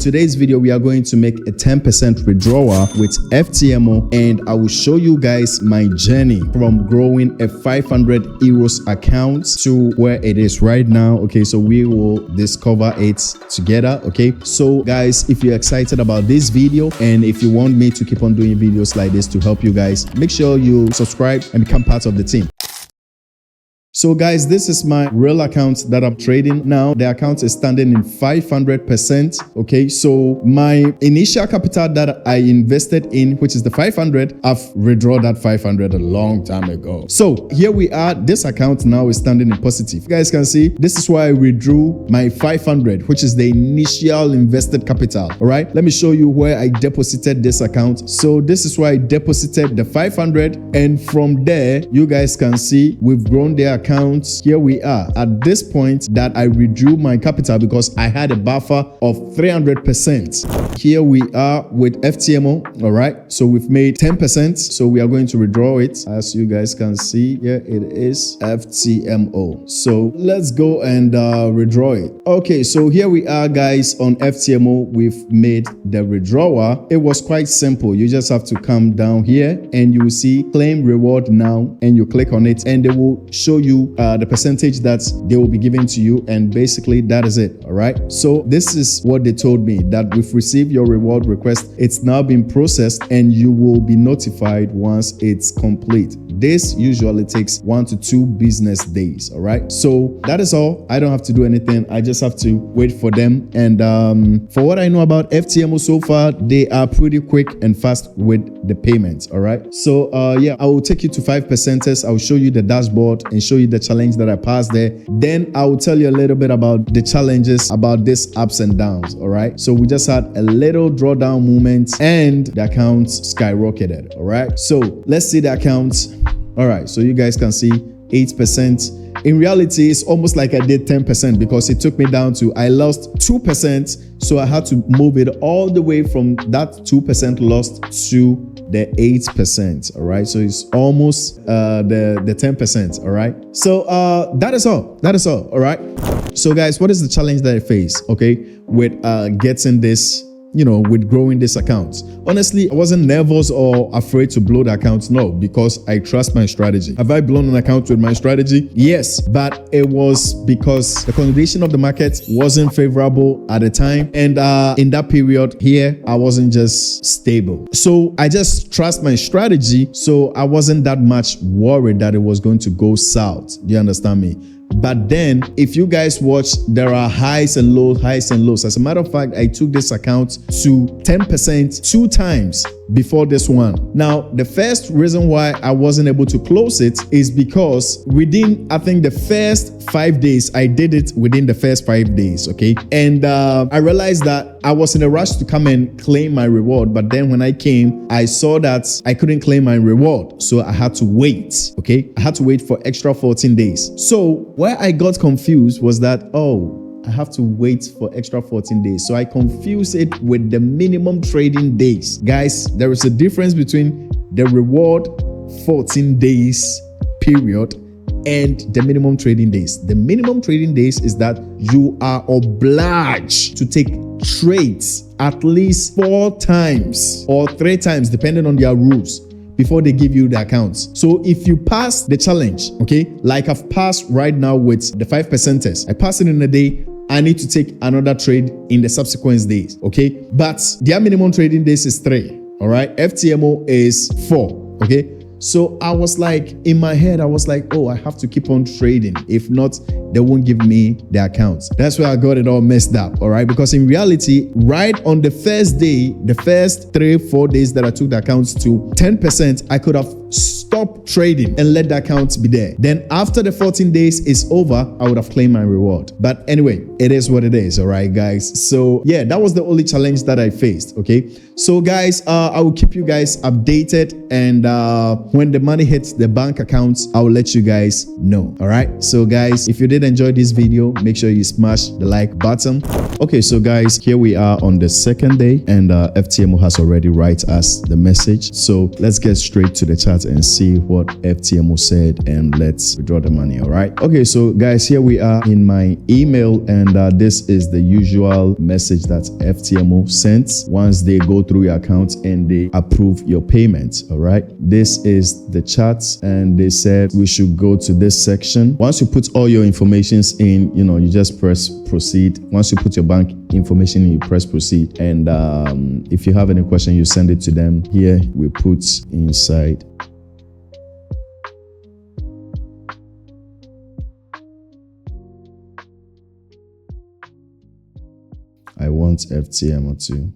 today's video, we are going to make a 10% withdrawal with FTMO, and I will show you guys my journey from growing a 500 euros account to where it is right now. Okay, so we will discover it together. Okay, so guys, if you're excited about this video and if you want me to keep on doing videos like this to help you guys, make sure you subscribe and become part of the team. So guys, this is my real account that I'm trading now. The account is standing in 500%. Okay, so my initial capital that I invested in, which is the 500, I've withdrawn that 500 a long time ago. So here we are. This account now is standing in positive. You guys can see this is why I withdrew my 500, which is the initial invested capital. All right, let me show you where I deposited this account. So this is where I deposited the 500, and from there you guys can see we've grown the account. Here we are at this point that I withdrew my capital because I had a buffer of 300%. Here we are with FTMO. All right, so we've made 10%, so we are going to withdraw it. As you guys can see, here it is, FTMO. So let's go and withdraw it. Okay, so here we are guys on FTMO. We've made the withdrawal. It was quite simple. You just have to come down here and you will see claim reward now, and you click on it and they will show you the percentage that they will be giving to you, and basically that is it. All right, so this is what they told me, that we've received your reward request. It's now been processed and you will be notified once it's complete. This usually takes 1 to 2 business days. All right, so that is all. I don't have to do anything. I just have to wait for them. And for what I know about FTMO so far, they are pretty quick and fast with the payments. All right, so yeah, I will take you to 5%ers. I'll show you the dashboard and show you the challenge that I passed there. Then I will tell you a little bit about the challenges, about this ups and downs. All right, so we just had a little drawdown movement and the account skyrocketed. All right, so let's see the account. All right, so you guys can see 8%. In reality, it's almost like I did 10% because it took me down to, I lost 2%. So I had to move it all the way from that 2% lost to the 8%. All right, so it's almost the 10%. All right, so that is all. All right, so guys, what is the challenge that I face, okay, with getting this, you know, with growing this account? Honestly, I wasn't nervous or afraid to blow the account. No, because I trust my strategy. Have I blown an account with my strategy? Yes, but it was because the condition of the market wasn't favorable at the time, and in that period here, I wasn't just stable. So I just trust my strategy, so I wasn't that much worried that it was going to go south. Do you understand me? But then if you guys watch, there are highs and lows, highs and lows. As a matter of fact, I took this account to 10% 2 times before this one. Now, the first reason why I wasn't able to close it is because within, I think, the first 5 days, I did it within the first 5 days. Okay. And I realized that I was in a rush to come and claim my reward. But then when I came, I saw that I couldn't claim my reward. So I had to wait. Okay. I had to wait for extra 14 days. So where I got confused was that, oh, I have to wait for extra 14 days. So I confused it with the minimum trading days. Guys, there is a difference between the reward 14 days period and the minimum trading days. The minimum trading days is that you are obliged to take trades at least 4 times or 3 times, depending on their rules, before they give you the accounts. So if you pass the challenge, okay, like I've passed right now with the 5%ers, I pass it in a day, I need to take another trade in the subsequent days, okay? But their minimum trading days is 3, all right? FTMO is 4, okay? So I was like, in my head, I was like, oh, I have to keep on trading. If not, they won't give me the accounts. That's where I got it all messed up, all right? Because in reality, right on the first day, the first 3-4 days that I took the accounts to 10%, I could have stopped trading and let the accounts be there. Then after the 14 days is over, I would have claimed my reward. But anyway, it is what it is, all right, guys? So yeah, that was the only challenge that I faced, okay? So guys, I will keep you guys updated, and when the money hits the bank accounts, I will let you guys know, all right? So guys, if you did enjoy this video, make sure you smash the like button. Okay, so guys, here we are on the second day, and FTMO has already write us the message. So let's get straight to the chat and see what FTMO said, and let's withdraw the money. All right. Okay, so guys, here we are in my email, and this is the usual message that FTMO sends once they go through your account and they approve your payment. All right. This is the chat, and they said we should go to this section. Once you put all your informations in, you just press proceed. Once you put your bank information in, you press proceed. And if you have any question, you send it to them. Here we put inside. I want FTMO to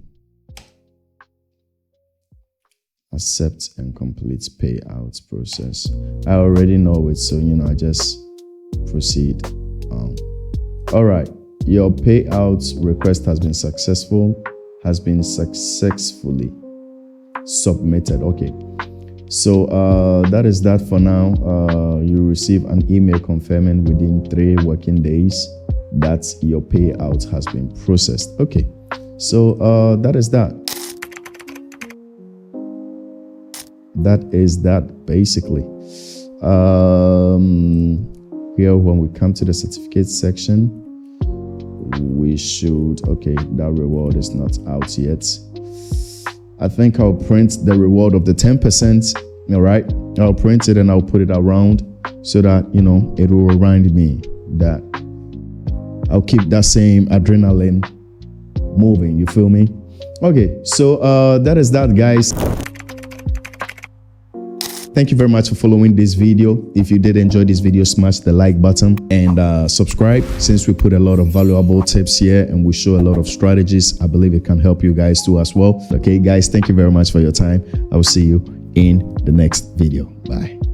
accept and complete payout process. I already know it, so I just proceed. All right, your payout request has been successfully submitted. Okay, so that is that for now. You receive an email confirming within 3 working days that your payout has been processed. Okay, so that is that. That is that basically. Here, when we come to the certificate section, we should, okay, that reward is not out yet. I think I'll print the reward of the 10%. All right, I'll print it and I'll put it around so that it will remind me that I'll keep that same adrenaline moving. You feel me? Okay, so that is that, guys. Thank you very much for following this video. If you did enjoy this video, smash the like button and subscribe, since we put a lot of valuable tips here and we show a lot of strategies. I believe it can help you guys too as well. Okay, guys, thank you very much for your time. I will see you in the next video. Bye.